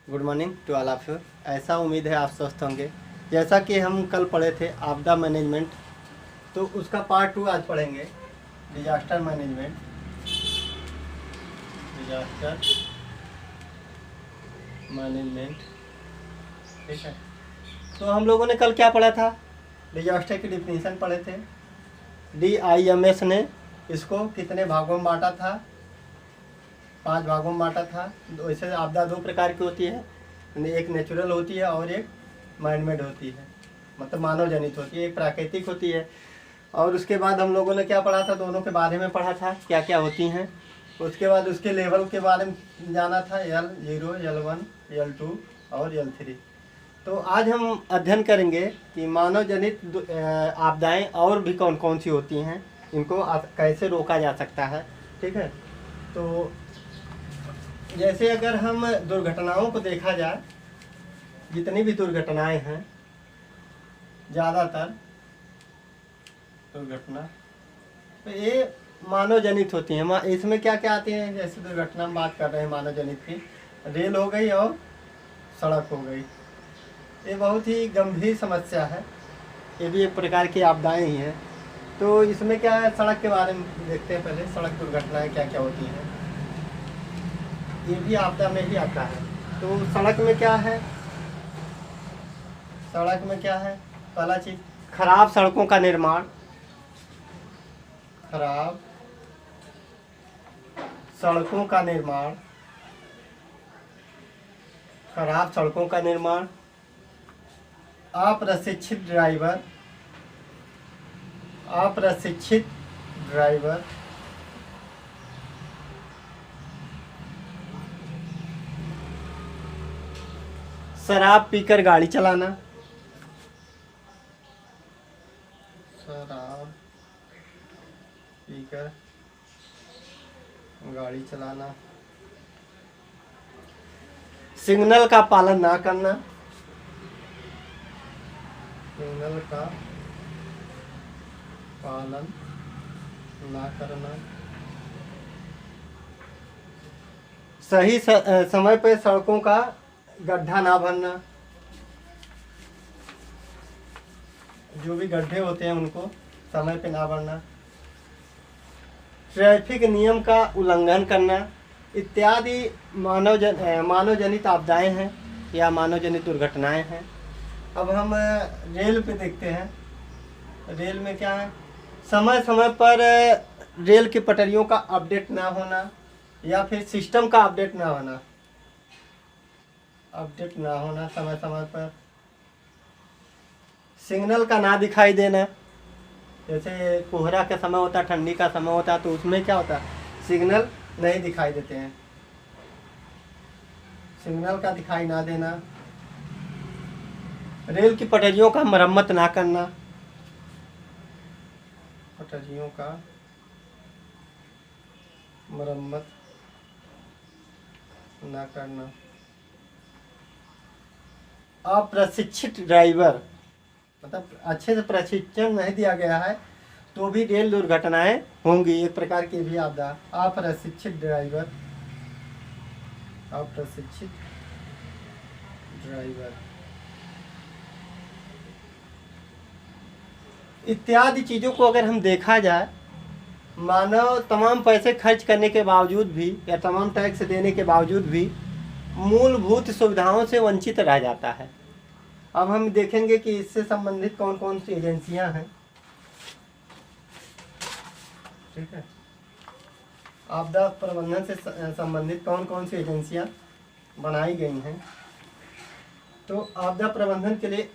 Good morning to all of you. ऐसा उम्मीद है आप स्वस्थ होंगे। जैसा कि हम कल पढ़े थे आपदा मैनेजमेंट, तो उसका पार्ट 2 आज पढ़ेंगे, डिजास्टर मैनेजमेंट। डिजास्टर मैनेजमेंट, ठीक है। तो हम लोगों ने कल क्या पढ़ा था? डिजास्टर की डिफिनीशन पढ़े थे। DIMS ने इसको कितने भागों में बांटा था? 5 भागों में बांटा था। वैसे आपदा 2 प्रकार की होती है, एक नेचुरल होती है और एक मैनमेड होती है, मतलब मानव जनित होती है। एक प्राकृतिक होती है। और उसके बाद हम लोगों ने क्या पढ़ा था? दोनों के बारे में पढ़ा था, क्या क्या होती हैं। उसके बाद उसके लेवल के बारे में जाना था, L0, L1, L2 और L3। तो आज हम अध्ययन करेंगे कि मानव जनित आपदाएं और भी कौन कौन सी होती हैं, इनको कैसे रोका जा सकता है, ठीक है। तो जैसे अगर हम दुर्घटनाओं को देखा जाए, जितनी भी दुर्घटनाएं हैं, ज़्यादातर दुर्घटना तो ये मानव जनित होती हैं। इसमें क्या क्या आती हैं? जैसे दुर्घटना में बात कर रहे हैं मानव जनित की, रेल हो गई और सड़क हो गई। ये बहुत ही गंभीर समस्या है, ये भी एक प्रकार की आपदाएं ही हैं। तो इसमें क्या है, सड़क के बारे में देखते हैं पहले। सड़क दुर्घटनाएं क्या क्या होती हैं, ये भी आपदा में ही आता है। तो सड़क में क्या है? सड़क में क्या है? पहला चीज, खराब सड़कों का निर्माण। खराब सड़कों का निर्माण, खराब सड़कों का निर्माण, अप्रशिक्षित ड्राइवर, अप्रशिक्षित ड्राइवर, शराब पीकर गाड़ी चलाना, शराब पीकर गाड़ी चलाना, सिग्नल का पालन ना करना, सिग्नल का पालन ना करना, सही समय पर सड़कों का गड्ढा ना भरना, जो भी गड्ढे होते हैं उनको समय पे ना भरना, ट्रैफिक नियम का उल्लंघन करना, इत्यादि मानव जनित आपदाएं हैं या मानव जनित दुर्घटनाएं हैं। अब हम रेल पे देखते हैं। रेल में क्या है? समय समय पर रेल की पटरियों का अपडेट ना होना या फिर सिस्टम का अपडेट ना होना, अपडेट ना होना समय समय पर। सिग्नल का ना दिखाई देना, जैसे कोहरा का समय होता है, ठंडी का समय होता है, तो उसमें क्या होता है, सिग्नल नहीं दिखाई देते हैं। सिग्नल का दिखाई ना देना, रेल की पटरियों का मरम्मत ना करना, पटरियों का मरम्मत ना करना, अप्रशिक्षित ड्राइवर, मतलब अच्छे से प्रशिक्षण नहीं दिया गया है तो भी रेल दुर्घटनाएं होंगी, एक प्रकार की भी आपदा। अप्रशिक्षित ड्राइवर, अप्रशिक्षित ड्राइवर इत्यादि चीज़ों को अगर हम देखा जाए, मानव तमाम पैसे खर्च करने के बावजूद भी या तमाम टैक्स देने के बावजूद भी मूलभूत सुविधाओं से वंचित रह जाता है। अब हम देखेंगे कि इससे संबंधित कौन कौन सी एजेंसियां हैं, ठीक है। आपदा प्रबंधन से संबंधित कौन कौन सी एजेंसियां बनाई गई हैं। तो आपदा प्रबंधन के लिए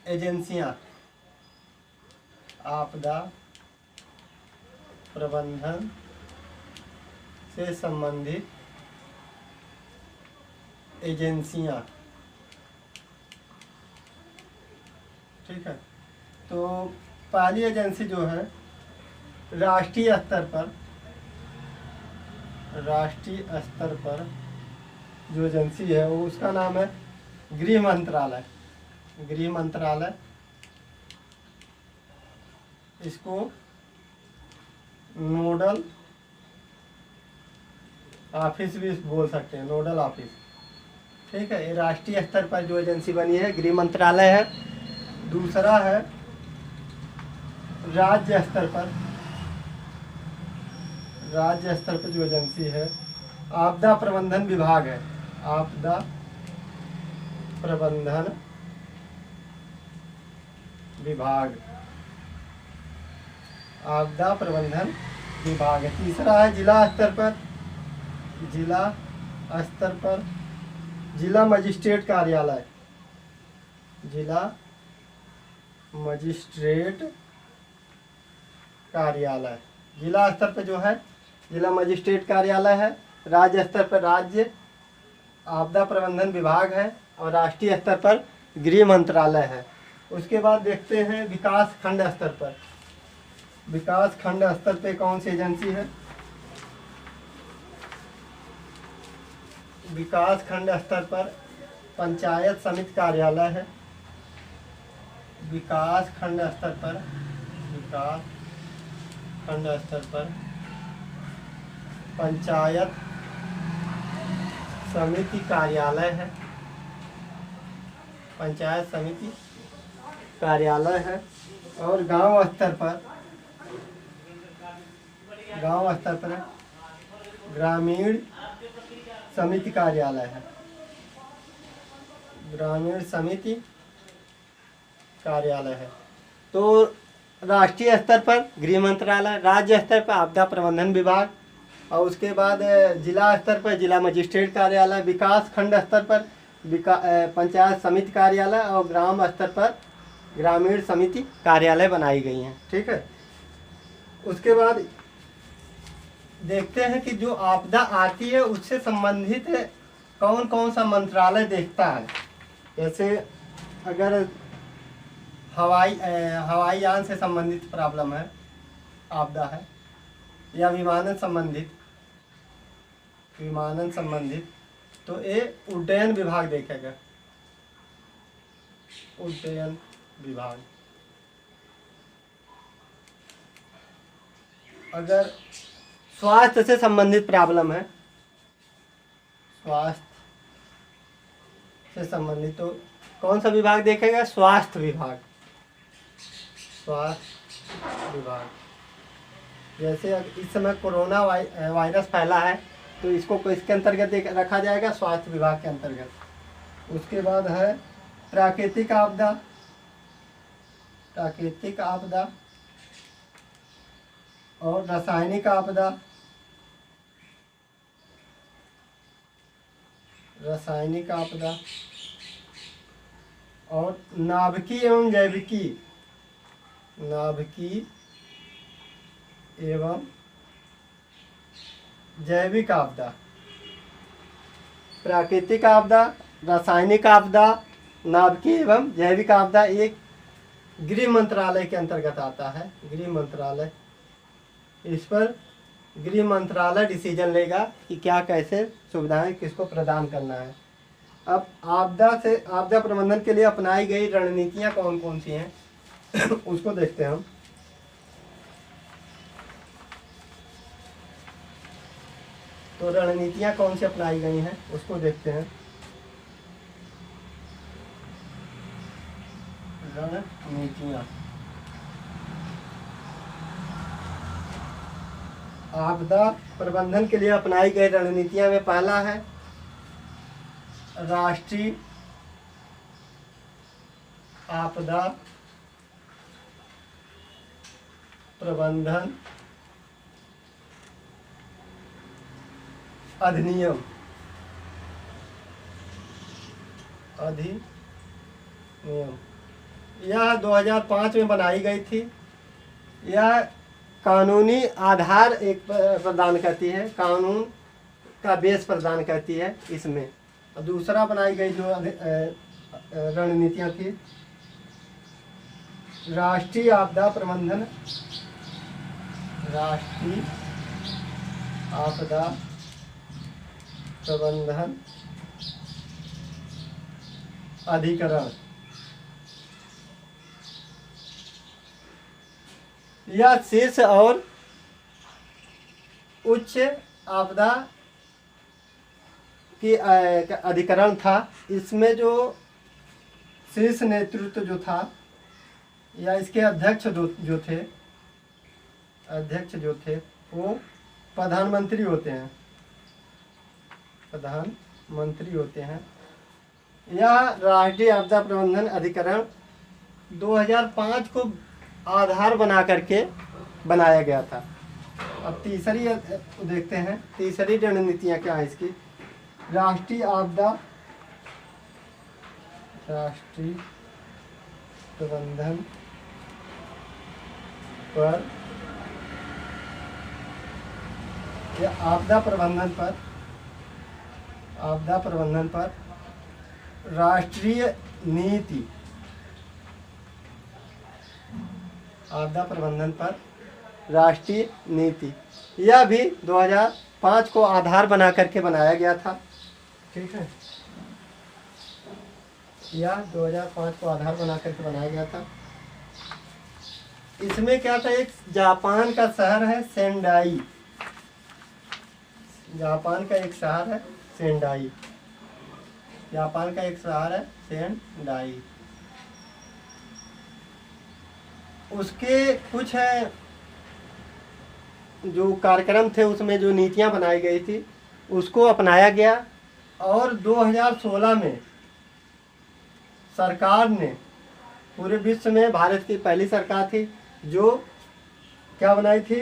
एजेंसियां, आपदा प्रबंधन से संबंधित एजेंसियां, ठीक है। तो पहली एजेंसी जो है राष्ट्रीय स्तर पर, राष्ट्रीय स्तर पर जो एजेंसी है वो उसका नाम है गृह मंत्रालय। गृह मंत्रालय, इसको नोडल ऑफिस भी बोल सकते हैं, नोडल ऑफिस। ठीक है, ये राष्ट्रीय स्तर पर जो एजेंसी बनी है गृह मंत्रालय है। दूसरा है राज्य स्तर पर, राज्य स्तर पर जो एजेंसी है आपदा प्रबंधन विभाग है। आपदा प्रबंधन विभाग, आपदा प्रबंधन विभाग है। तीसरा है जिला स्तर पर, जिला स्तर पर जिला मजिस्ट्रेट कार्यालय, जिला मजिस्ट्रेट कार्यालय। जिला स्तर पर जो है जिला मजिस्ट्रेट कार्यालय है। राज्य स्तर पर राज्य आपदा प्रबंधन विभाग है और राष्ट्रीय स्तर पर गृह मंत्रालय है। उसके बाद देखते हैं विकास खंड स्तर पर। विकास खंड स्तर पे कौन सी एजेंसी है? विकास खंड स्तर पर पंचायत समिति कार्यालय है। विकास खंड स्तर पर, विकास खंड स्तर पर पंचायत समिति कार्यालय है। पंचायत समिति कार्यालय है। और गांव स्तर पर, गांव स्तर पर ग्रामीण समिति कार्यालय है। ग्रामीण समिति कार्यालय है। तो राष्ट्रीय स्तर पर गृह मंत्रालय, राज्य स्तर पर आपदा प्रबंधन विभाग, और उसके बाद जिला स्तर पर जिला मजिस्ट्रेट कार्यालय, विकास खंड स्तर पर पंचायत समिति कार्यालय और ग्राम स्तर पर ग्रामीण समिति कार्यालय बनाई गई हैं। ठीक है, उसके बाद देखते हैं कि जो आपदा आती है उससे संबंधित कौन कौन सा मंत्रालय देखता है। जैसे अगर हवाई यान से संबंधित प्रॉब्लम है, आपदा है, या विमानन संबंधित, तो ये उड्डयन विभाग देखेगा। उड्डयन विभाग। अगर स्वास्थ्य से संबंधित प्रॉब्लम है, स्वास्थ्य से संबंधित, तो कौन सा विभाग देखेगा? स्वास्थ्य विभाग। स्वास्थ्य विभाग। जैसे इस समय कोरोना वायरस फैला है तो इसको इसके अंतर्गत रखा जाएगा, स्वास्थ्य विभाग के अंतर्गत। उसके बाद है प्राकृतिक आपदा। प्राकृतिक आपदा और रासायनिक आपदा। रासायनिक आपदा और नाभिकीय एवं जैविकी। नाभिकीय एवं जैविक आपदा। प्राकृतिक आपदा, रासायनिक आपदा, नाभिकीय एवं जैविक आपदा एक गृह मंत्रालय के अंतर्गत आता है। गृह मंत्रालय, इस पर गृह मंत्रालय डिसीजन लेगा कि क्या कैसे सुविधाएं किसको प्रदान करना है। अब आपदा प्रबंधन के लिए अपनाई गई रणनीतियां कौन कौन सी हैं उसको देखते हैं हम। तो रणनीतियां कौन सी अपनाई गई हैं उसको देखते हैं। रणनीतियां, आपदा प्रबंधन के लिए अपनाई गई रणनीतियां में पहला है राष्ट्रीय आपदा प्रबंधन अधिनियम। यह 2005 में बनाई गई थी। यह कानूनी आधार एक प्रदान करती है, कानून का बेस प्रदान करती है इसमें। और दूसरा बनाई गई जो रणनीतियाँ थी, राष्ट्रीय आपदा प्रबंधन, राष्ट्रीय आपदा प्रबंधन अधिकरण। यह शीर्ष और उच्च आपदा की अधिकरण था, इसमें जो शीर्ष नेतृत्व जो था या इसके अध्यक्ष जो थे वो प्रधानमंत्री होते हैं, प्रधानमंत्री होते हैं। यह राष्ट्रीय आपदा प्रबंधन अधिकरण 2005 को आधार बना करके बनाया गया था। अब तीसरी देखते हैं, तीसरी रणनीतियाँ क्या है इसकी। राष्ट्रीय प्रबंधन पर या आपदा प्रबंधन पर राष्ट्रीय नीति, आपदा प्रबंधन पर राष्ट्रीय नीति, यह भी 2005 को आधार बना करके बनाया गया था। ठीक है, यह 2005 को आधार बना करके बनाया गया था। इसमें क्या था, एक जापान का शहर है सेंडाई, जापान का एक शहर है सेंडाई, जापान का एक शहर है सेंडाई। उसके कुछ है जो कार्यक्रम थे, उसमें जो नीतियां बनाई गई थी उसको अपनाया गया। और 2016 में सरकार ने पूरे विश्व में भारत की पहली सरकार थी जो क्या बनाई थी,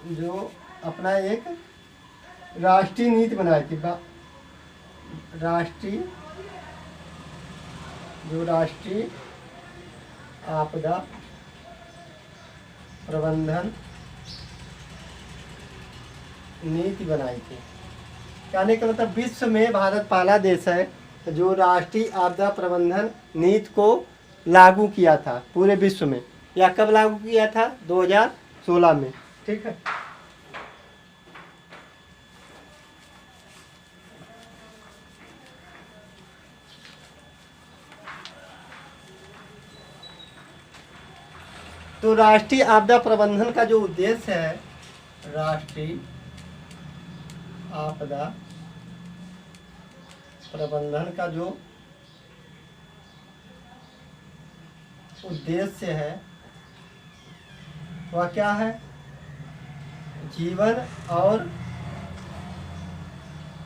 जो अपना एक राष्ट्रीय नीति बनाई थी। राष्ट्रीय आपदा प्रबंधन नीति बनाई थी। कहने का मतलब विश्व में भारत पहला देश है जो राष्ट्रीय आपदा प्रबंधन नीति को लागू किया था पूरे विश्व में। या कब लागू किया था, 2016 में। ठीक है, तो राष्ट्रीय आपदा प्रबंधन का जो उद्देश्य है, राष्ट्रीय आपदा प्रबंधन का जो उद्देश्य है वह क्या है, जीवन और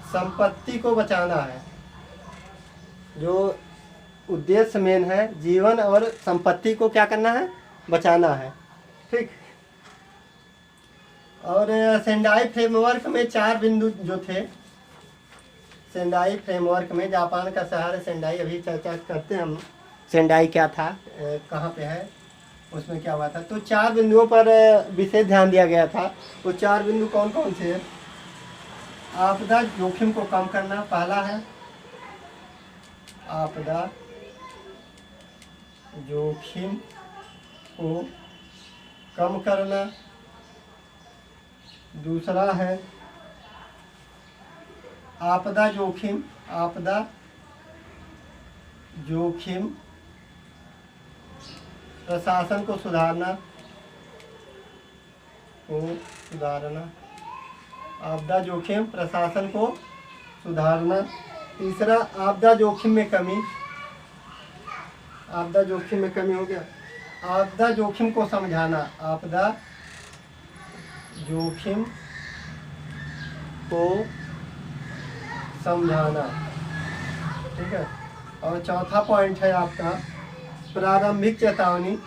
संपत्ति को बचाना है। जो उद्देश्य मेन है, जीवन और संपत्ति को क्या करना है, बचाना है। ठीक, और सेंडाई फ्रेमवर्क में 4 बिंदु जो थे, सेंडाई फ्रेमवर्क में, जापान का शहर है सेंडाई, अभी चर्चा करते हैं हम सेंडाई क्या था, कहाँ पे है, उसमें क्या हुआ था। तो 4 बिंदुओं पर विशेष ध्यान दिया गया था। वो 4 बिंदु कौन कौन से हैं? आपदा जोखिम को कम करना पहला है, आपदा जोखिम को कम करना। दूसरा है आपदा जोखिम प्रशासन को सुधारना, आपदा जोखिम प्रशासन को सुधारना। तीसरा आपदा जोखिम में कमी, आपदा जोखिम में कमी हो गया। आपदा जोखिम को समझाना, आपदा जोखिम को समझाना। ठीक है, और चौथा पॉइंट है आपका प्रारंभिक चेतावनी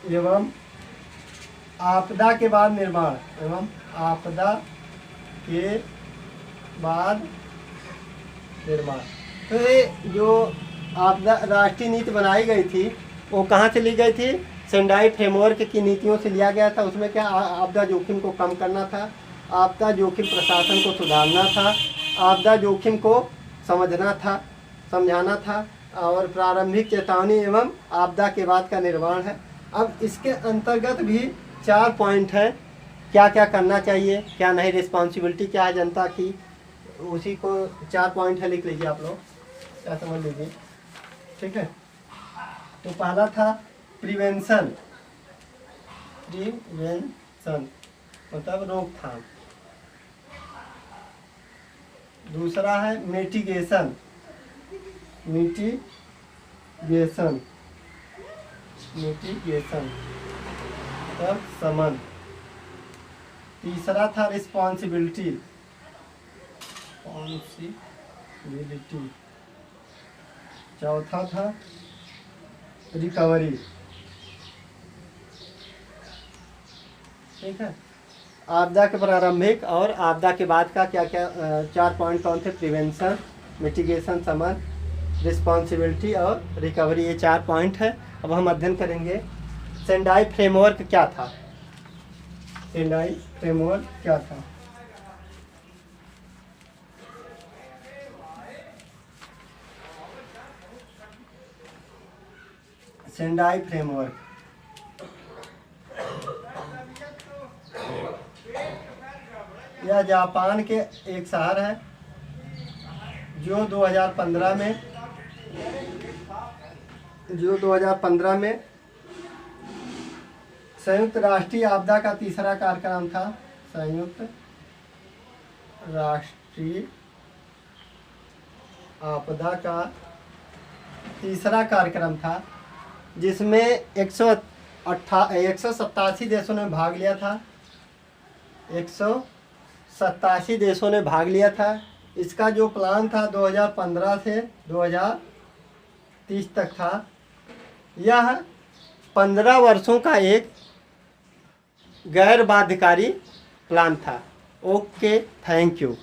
एवं आपदा के बाद निर्माण, तो ये जो आपदा राष्ट्रीय नीति बनाई गई थी वो कहाँ से ली गई थी, सेंडाई फ्रेमवर्क की नीतियों से लिया गया था। उसमें क्या, आपदा जोखिम को कम करना था, आपदा जोखिम प्रशासन को सुधारना था, आपदा जोखिम को समझाना था, और प्रारंभिक चेतावनी एवं आपदा के बाद का निर्माण है। अब इसके अंतर्गत भी 4 पॉइंट है, क्या क्या करना चाहिए, क्या नहीं, रिस्पॉन्सिबिलिटी क्या है जनता की, उसी को 4 पॉइंट है, लिख लीजिए आप लोग, क्या समझ लीजिए। ठीक है, तो पहला था प्रिवेंशन मिटिगेशन मतलब रोकथाम। दूसरा है मिटिगेशन, मिटिगेशन मतलब समन। तीसरा था रिस्पॉन्सिबिलिटी, चौथा था रिकवरी। ठीक है, आपदा के प्रारंभिक और आपदा के बाद का क्या क्या 4 पॉइंट कौन थे? प्रिवेंशन, मिटिगेशन, समन, रिस्पॉन्सिबिलिटी और रिकवरी, ये 4 पॉइंट है। अब हम अध्ययन करेंगे सेंडाई फ्रेमवर्क क्या था। सेंडाई फ्रेमवर्क क्या था? सेंडाई फ्रेमवर्क यह जापान के एक शहर है जो 2015 में संयुक्त राष्ट्रीय आपदा का तीसरा कार्यक्रम था। संयुक्त राष्ट्रीय आपदा का तीसरा कार्यक्रम था जिसमें 187 देशों ने भाग लिया था। 187 देशों ने भाग लिया था। इसका जो प्लान था 2015 से 2030 तक था। यह 15 वर्षों का एक गैर बाध्यकारी प्लान था। Okay, thank you.